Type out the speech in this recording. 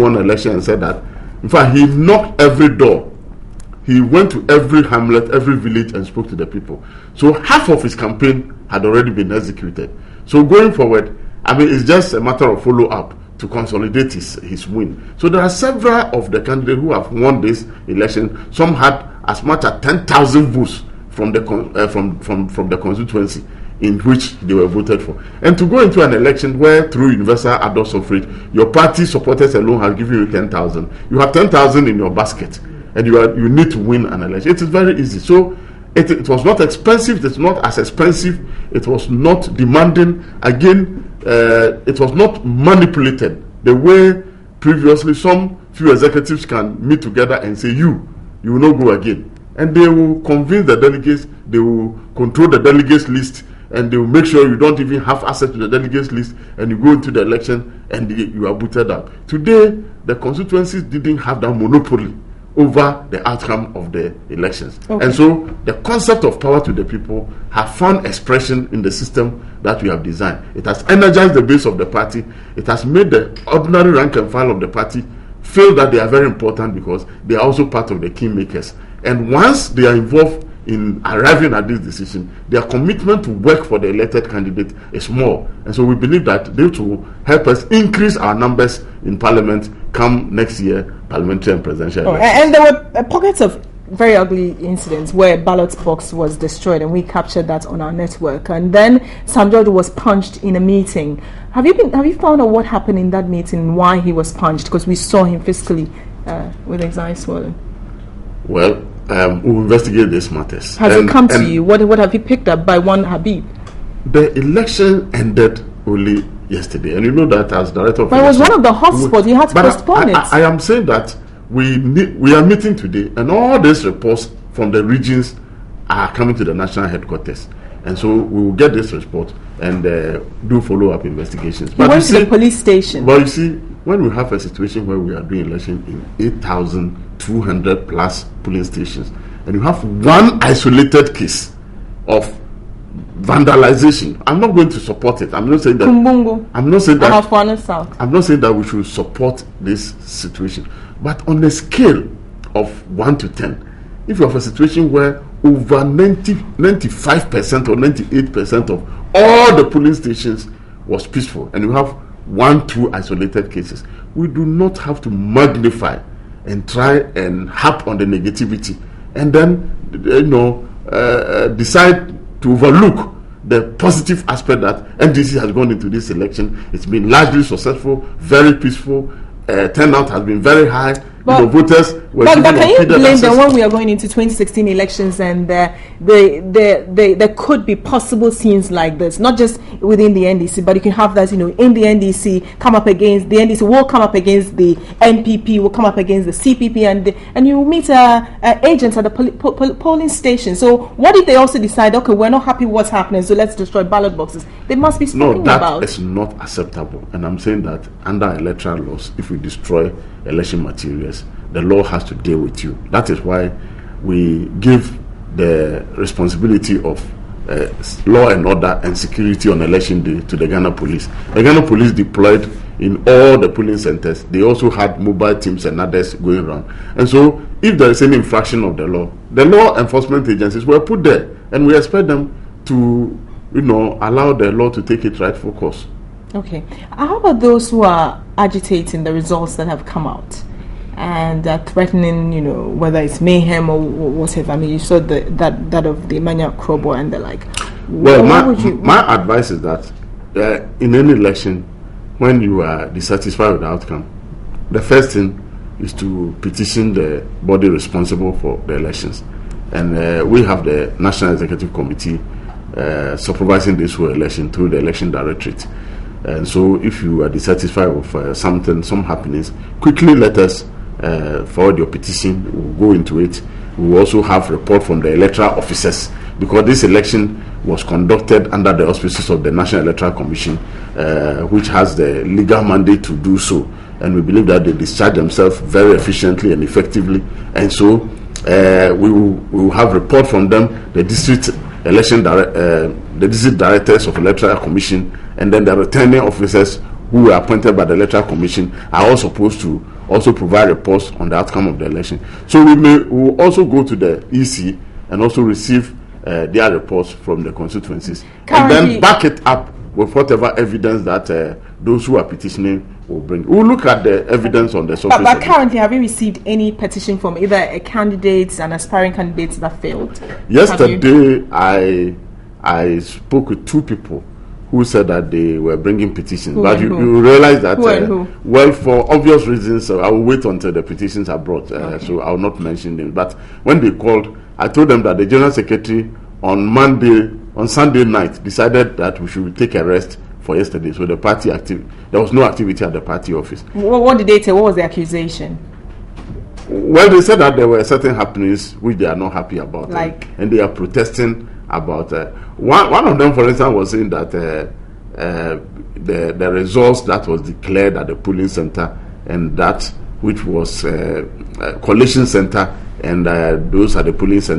won election and said that, in fact, he knocked every door. He went to every hamlet, every village and spoke to the people. So half of his campaign had already been executed. So going forward, I mean, it's just a matter of follow-up to consolidate his win. So there are several of the candidates who have won this election. Some had as much as 10,000 votes from the from the constituency in which they were voted for. And to go into an election where through universal adult suffrage, your party supporters alone have given you 10,000. You have 10,000 in your basket, and you need to win an election. It is very easy. So it was not expensive. It's not as expensive. It was not demanding. Again, it was not manipulated the way previously some few executives can meet together and say you will not go again, and they will convince the delegates. They will control the delegates list, and they will make sure you don't even have access to the delegates list, and you go into the election and you are booted out. Today, the constituencies didn't have that monopoly over the outcome of the elections. Okay. And so the concept of power to the people have found expression in the system that we have designed. It has energized the base of the party. It has made the ordinary rank and file of the party feel that they are very important because they are also part of the kingmakers. And once they are involved in arriving at this decision, their commitment to work for the elected candidate is more. And so we believe that they will help us increase our numbers in parliament come next year, parliamentary and presidential elections. And there were pockets of very ugly incidents where a ballot box was destroyed, and we captured that on our network. And then Sam George was punched in a meeting. Have you found out what happened in that meeting, why he was punched? Because we saw him physically with his eyes swollen. Well, we'll investigate these matters. Has it come to you? What have you picked up by one Habib? The election ended only yesterday, and you know that as director of but election, it was one of the hotspots. You had to postpone it. I am saying that we are meeting today, and all these reports from the regions are coming to the national headquarters, and so we will get this report and do follow-up investigations. But went to the police station. But you see, when we have a situation where we are doing election in 8,200 plus polling stations, and you have one isolated case of vandalization, I'm not going to support it. I'm not saying that. I'm not saying that. I'm not saying that we should support this situation. But on a scale of 1 to 10, if you have a situation where over 95% or 98% of all the polling stations was peaceful, and you have 1-2 isolated cases, we do not have to magnify and try and harp on the negativity, and then decide to overlook the positive aspect that NDC has gone into this election. It's been largely successful, very peaceful. Turnout has been very high. But voters were can you blame them when we are going into 2016 elections and there could be possible scenes like this, not just within the NDC, but you can have that, in the NDC come up against the NDC, will come up against the NPP, will come up against the CPP, and you meet agents at the polling station. So what if they also decide, okay, we're not happy with what's happening, so let's destroy ballot boxes? They must be speaking about. No, that is not acceptable. And I'm saying that under electoral laws, if we destroy election materials, the law has to deal with you. That is why we give the responsibility of law and order and security on election day to the Ghana Police. The Ghana Police deployed in all the polling centers. They also had mobile teams and others going around. And so if there is any infraction of the law enforcement agencies were put there, and we expect them to allow the law to take its rightful course. Okay. How about those who are agitating the results that have come out and threatening, whether it's mayhem or whatever? I mean, you saw that of the Emmanuel Krobo and the like. Well, my advice is that in any election, when you are dissatisfied with the outcome, the first thing is to petition the body responsible for the elections. And we have the National Executive Committee supervising this whole election through the Election Directorate. And so if you are dissatisfied with some happenings, quickly let us forward your petition. We'll go into it. We will also have report from the electoral officers, because this election was conducted under the auspices of the National Electoral Commission, which has the legal mandate to do so. And we believe that they discharge themselves very efficiently and effectively. And so we will have report from them, the district district directors of Electoral Commission, and then the returning officers who were appointed by the Electoral Commission are all supposed to also provide reports on the outcome of the election. So we will also go to the EC and also receive their reports from the constituencies, and then back it up with whatever evidence that those who are petitioning will bring. We'll look at the evidence on the surface. But currently, have you received any petition from either a candidate and aspiring candidates that failed? Yesterday, I spoke with 2 people who said that they were bringing petitions. But you realize that, well, for obvious reasons, I will wait until the petitions are brought. So I will not mention them. But when they called, I told them that the General Secretary on Sunday night decided that we should take a rest for yesterday. So the party there was no activity at the party office. What did they say? What was the accusation? Well, they said that there were certain happenings which they are not happy about, and they are protesting about. One of them, for instance, was saying that the results that was declared at the polling center and that which was collation center, and those are the polling center.